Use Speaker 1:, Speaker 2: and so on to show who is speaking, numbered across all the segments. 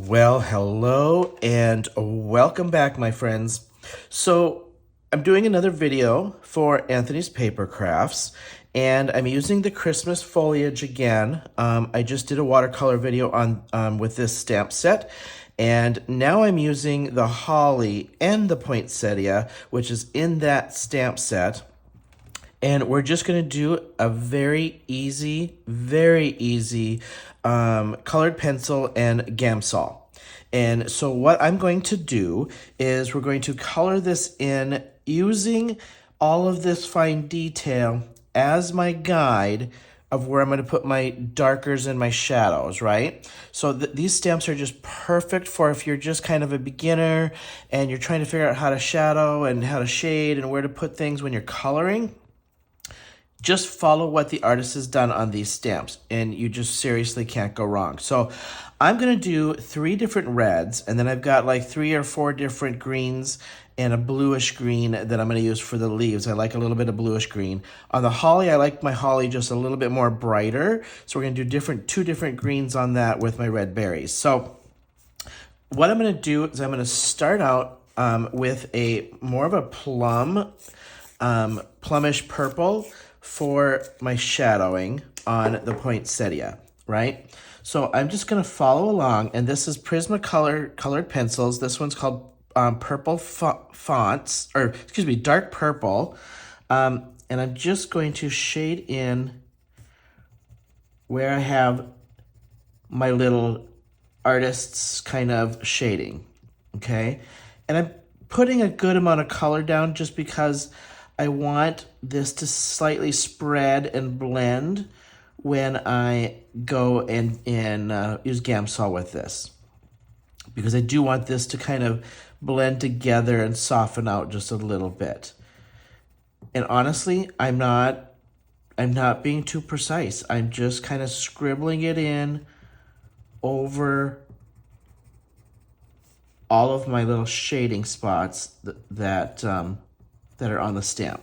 Speaker 1: Well, hello and welcome back, my friends. So I'm doing another video for Anthony's Papercrafts, and I'm using the Christmas foliage again. I just did a watercolor video on with this stamp set, and now I'm using the holly and the poinsettia, which is in that stamp set. And we're just going to do a very easy colored pencil and Gamsol. And so what I'm going to do is we're going to color this in using all of this fine detail as my guide of where I'm going to put my darkers and my shadows, right? So these stamps are just perfect for if you're just kind of a beginner and you're trying to figure out how to shadow and how to shade and where to put things when you're coloring. Just follow what the artist has done on these stamps, and you just seriously can't go wrong. So I'm going to do 3 different reds, and then I've got like 3 or 4 different greens and a bluish green that I'm going to use for the leaves. I like a little bit of bluish green. On the holly, I like my holly just a little bit more brighter. So we're going to do 2 different greens on that with my red berries. So what I'm going to do is I'm going to start out with a more of a plumish purple for my shadowing on the poinsettia, right? So I'm just going to follow along, and this is Prismacolor colored pencils. This one's called purple fonts, or excuse me, dark purple. And I'm just going to shade in where I have my little artist's kind of shading, okay? And I'm putting a good amount of color down just because I want this to slightly spread and blend when I go and use Gamsol with this. Because I do want this to kind of blend together and soften out just a little bit. And honestly, I'm not being too precise. I'm just kind of scribbling it in over all of my little shading spots that are on the stamp.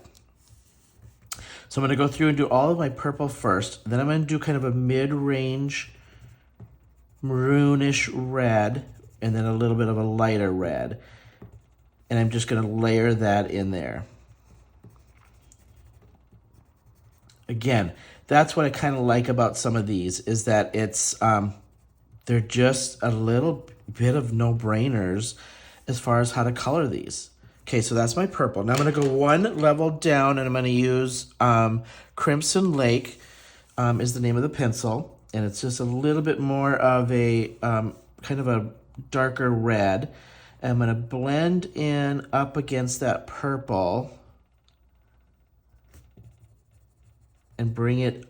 Speaker 1: So I'm going to go through and do all of my purple first. Then I'm going to do kind of a mid-range maroonish red and then a little bit of a lighter red. And I'm just going to layer that in there. Again, that's what I kind of like about some of these is that it's they're just a little bit of no-brainers as far as how to color these. Okay, so that's my purple. Now I'm going to go one level down, and I'm going to use Crimson Lake is the name of the pencil. And it's just a little bit more of a kind of a darker red. And I'm going to blend in up against that purple and bring it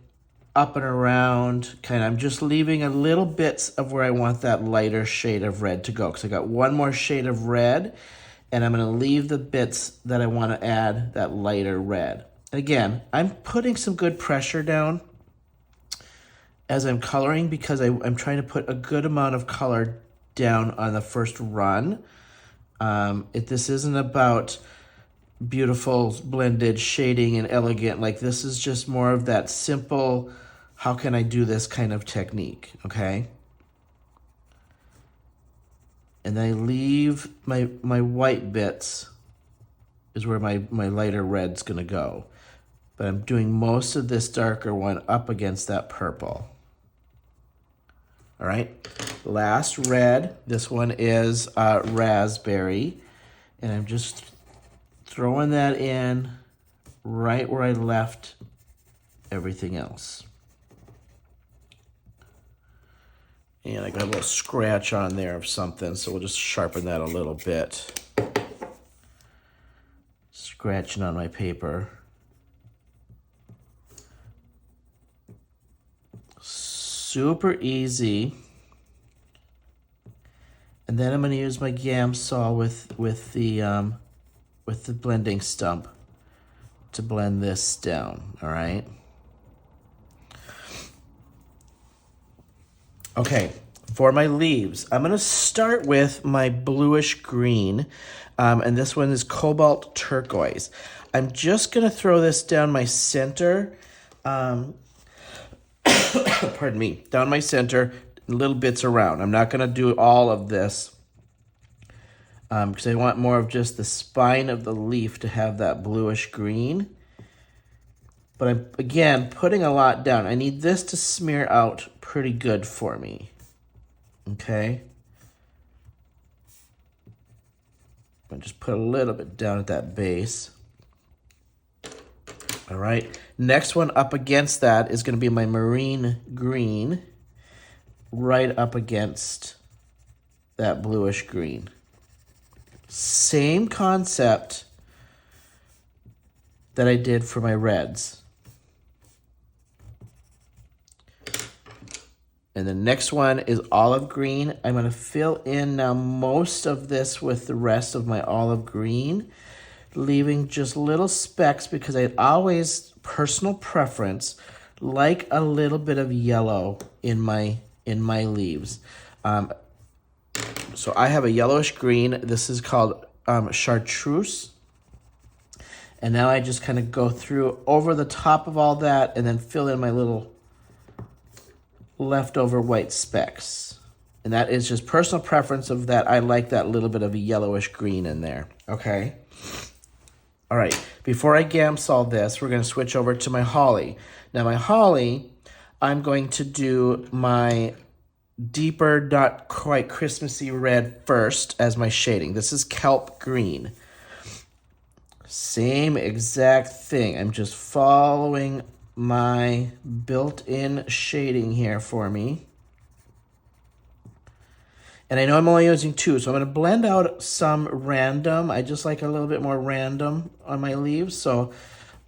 Speaker 1: up and around. I'm just leaving a little bits of where I want that lighter shade of red to go. Because I got one more shade of red. And I'm going to leave the bits that I want to add that lighter red. Again, I'm putting some good pressure down as I'm coloring because I'm trying to put a good amount of color down on the first run. This isn't about beautiful blended shading and elegant. Like, this is just more of that simple, how can I do this kind of technique, okay? And then I leave my white bits is where my lighter red's going to go. But I'm doing most of this darker one up against that purple. All right. Last red. This one is raspberry. And I'm just throwing that in right where I left everything else. And I got a little scratch on there of something, so we'll just sharpen that a little bit. Scratching on my paper. Super easy. And then I'm going to use my Gamsol with the blending stump to blend this down. All right. Okay, for my leaves, I'm going to start with my bluish green, and this one is cobalt turquoise. I'm just going to throw this down my center, pardon me, down my center, little bits around. I'm not going to do all of this because I want more of just the spine of the leaf to have that bluish green. But I'm, again, putting a lot down. I need this to smear out pretty good for me. Okay? I'll just put a little bit down at that base. All right. Next one up against that is going to be my marine green, right up against that bluish green. Same concept that I did for my reds. And the next one is olive green. I'm going to fill in now most of this with the rest of my olive green, leaving just little specks because I always, personal preference, like a little bit of yellow in my leaves. So I have a yellowish green. This is called chartreuse. And now I just kind of go through over the top of all that and then fill in my little leftover white specks. And that is just personal preference of that. I like that little bit of a yellowish green in there. Okay. All right. Before I Gamsol this, we're going to switch over to my holly. Now my holly, I'm going to do my deeper, not quite Christmassy red first as my shading. This is kelp green. Same exact thing. I'm just following my built-in shading here for me. And I know I'm only using 2, so I'm going to blend out some random. I just like a little bit more random on my leaves, so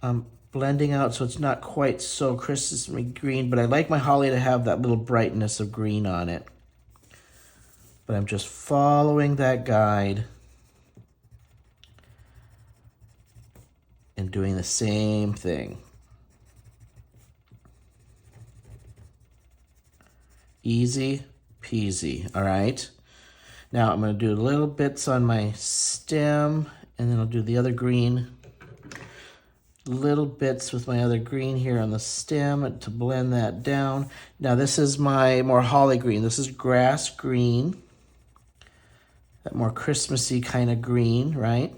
Speaker 1: I'm blending out so it's not quite so Christmas green, but I like my holly to have that little brightness of green on it. But I'm just following that guide and doing the same thing. Easy peasy, all right? Now I'm going to do little bits on my stem, and then I'll do the other green. Little bits with my other green here on the stem to blend that down. Now this is my more holly green. This is grass green. That more Christmassy kind of green, right?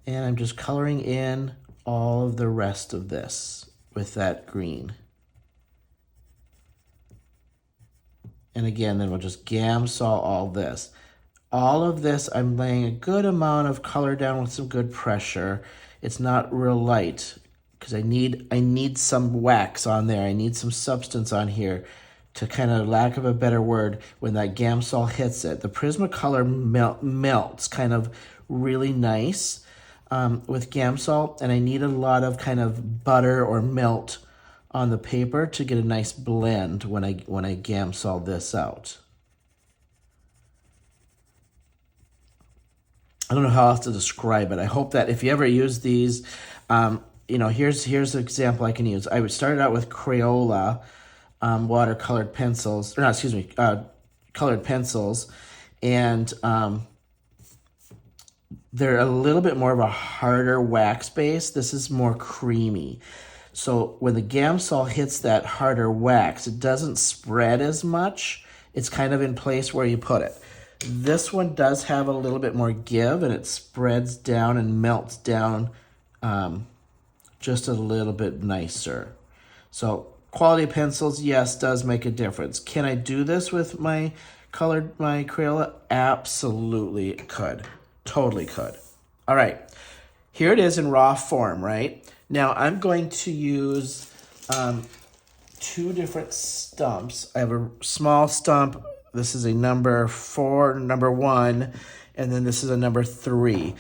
Speaker 1: And I'm just coloring in all of the rest of this with that green. And again, then we'll just Gamsol all this. All of this, I'm laying a good amount of color down with some good pressure. It's not real light because I need some wax on there. I need some substance on here to kind of, lack of a better word, when that Gamsol hits it. The Prismacolor melts kind of really nice with Gamsol, and I need a lot of kind of butter or melt on the paper to get a nice blend when I Gamsol this out. I don't know how else to describe it. I hope that if you ever use these, here's an example I can use. I would start out with Crayola watercolored pencils, or not, excuse me, colored pencils, and they're a little bit more of a harder wax base. This is more creamy. So when the Gamsol hits that harder wax, it doesn't spread as much. It's kind of in place where you put it. This one does have a little bit more give, and it spreads down and melts down just a little bit nicer. So quality pencils, yes, does make a difference. Can I do this with my Crayola? Absolutely could. Totally could. All right. Here it is in raw form, right? Now I'm going to use 2 different stumps. I have a small stump. This is a number 1, and then this is a number 3.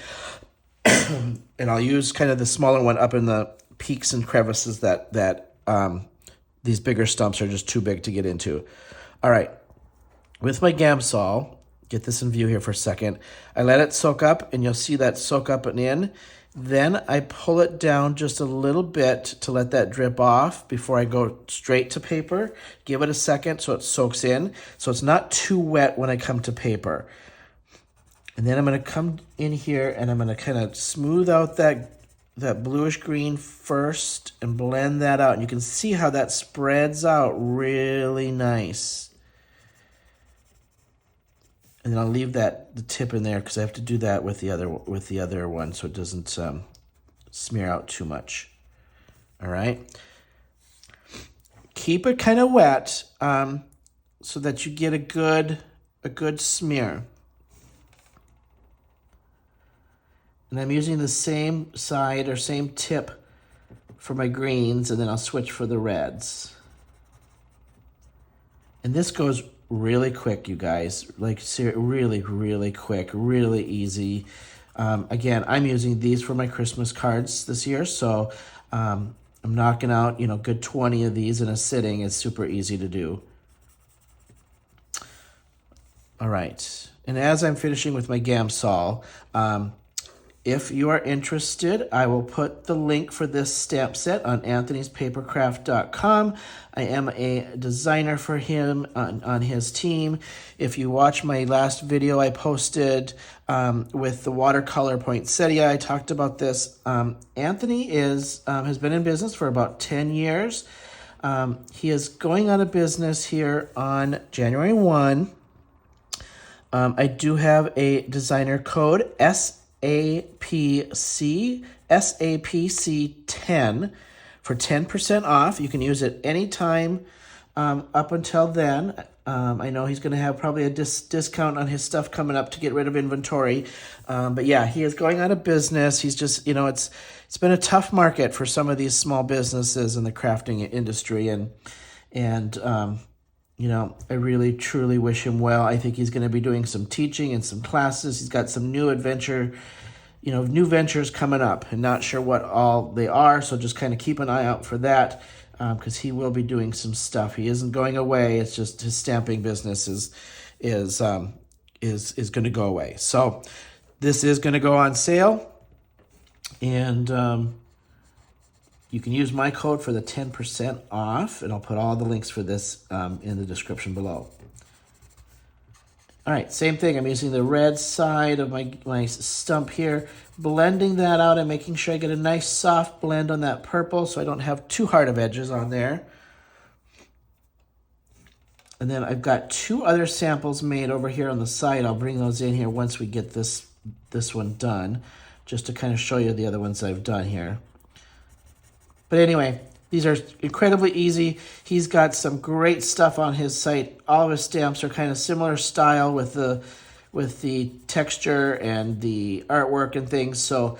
Speaker 1: And I'll use kind of the smaller one up in the peaks and crevices that these bigger stumps are just too big to get into. All right. With my Gamsol, get this in view here for a second. I let it soak up, and you'll see that soak up and in. Then I pull it down just a little bit to let that drip off before I go straight to paper. Give it a second so it soaks in, so it's not too wet when I come to paper. And then I'm going to come in here and I'm going to kind of smooth out that bluish green first and blend that out. And you can see how that spreads out really nice. And then I'll leave the tip in there because I have to do that with the other one so it doesn't smear out too much. All right. Keep it kind of wet so that you get a good smear. And I'm using the same side or same tip for my greens, and then I'll switch for the reds. And this goes really quick, you guys. Like, really, really quick, really easy. Again, I'm using these for my Christmas cards this year, so I'm knocking out, good 20 of these in a sitting. It's super easy to do. All right. And as I'm finishing with my Gamsol, if you are interested, I will put the link for this stamp set on anthonyspapercraft.com. I am a designer for him on his team. If you watch my last video I posted with the watercolor poinsettia, I talked about this. Anthony has been in business for about 10 years. He is going out of business here on January 1. I do have a designer code, SAPC10 for 10% off. You can use it anytime up until then. I know he's going to have probably a discount on his stuff coming up to get rid of inventory. But yeah, he is going out of business. He's just, it's been a tough market for some of these small businesses in the crafting industry. And I really, truly wish him well. I think he's going to be doing some teaching and some classes. He's got some new ventures coming up, and not sure what all they are. So just kind of keep an eye out for that, because he will be doing some stuff. He isn't going away. It's just his stamping business is going to go away. So this is going to go on sale, and you can use my code for the 10% off, and I'll put all the links for this in the description below. All right, same thing. I'm using the red side of my stump here, blending that out and making sure I get a nice soft blend on that purple so I don't have too hard of edges on there. And then I've got two other samples made over here on the side. I'll bring those in here once we get this one done, just to kind of show you the other ones I've done here. But anyway, these are incredibly easy. He's got some great stuff on his site. All of his stamps are kind of similar style with the texture and the artwork and things. So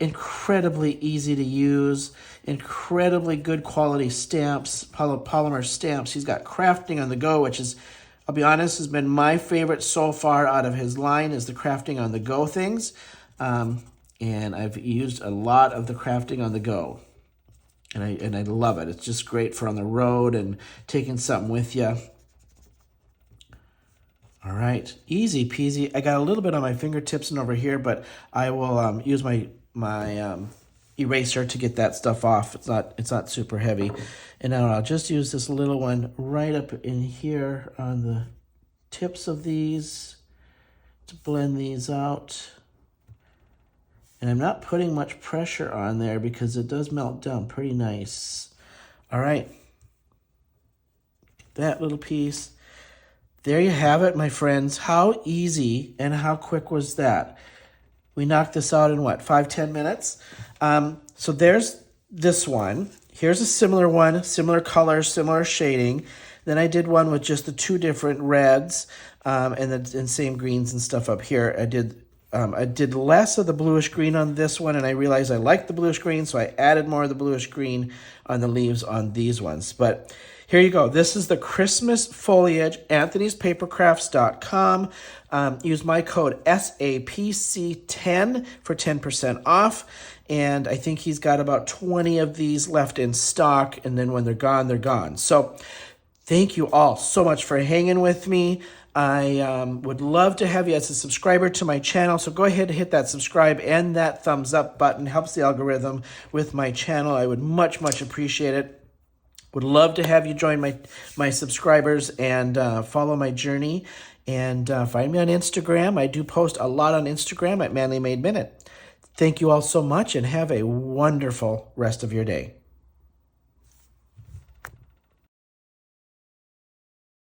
Speaker 1: incredibly easy to use, incredibly good quality stamps, polymer stamps. He's got Crafting on the Go, which is, I'll be honest, has been my favorite so far out of his line, is the Crafting on the Go things. And I've used a lot of the Crafting on the Go. And I love it. It's just great for on the road and taking something with you. All right, easy peasy. I got a little bit on my fingertips and over here, but I will use my eraser to get that stuff off. It's not super heavy. And now I'll just use this little one right up in here on the tips of these to blend these out. And I'm not putting much pressure on there because it does melt down pretty nice. All right. That little piece. There you have it, my friends. How easy and how quick was that? We knocked this out in what, 5-10 minutes? So there's this one. Here's a similar one, similar color, similar shading. Then I did one with just the two different reds and same greens and stuff up here. I did less of the bluish green on this one, and I realized I liked the bluish green, so I added more of the bluish green on the leaves on these ones. But here you go. This is the Christmas Foliage, anthonyspapercrafts.com. Use my code SAPC10 for 10% off. And I think he's got about 20 of these left in stock, and then when they're gone, they're gone. So thank you all so much for hanging with me. I would love to have you as a subscriber to my channel, so go ahead and hit that subscribe and that thumbs up button. Helps the algorithm with my channel. I would much, much appreciate it. Would love to have you join my subscribers and follow my journey. And find me on Instagram. I do post a lot on Instagram at Manly Made Minute. Thank you all so much, and have a wonderful rest of your day.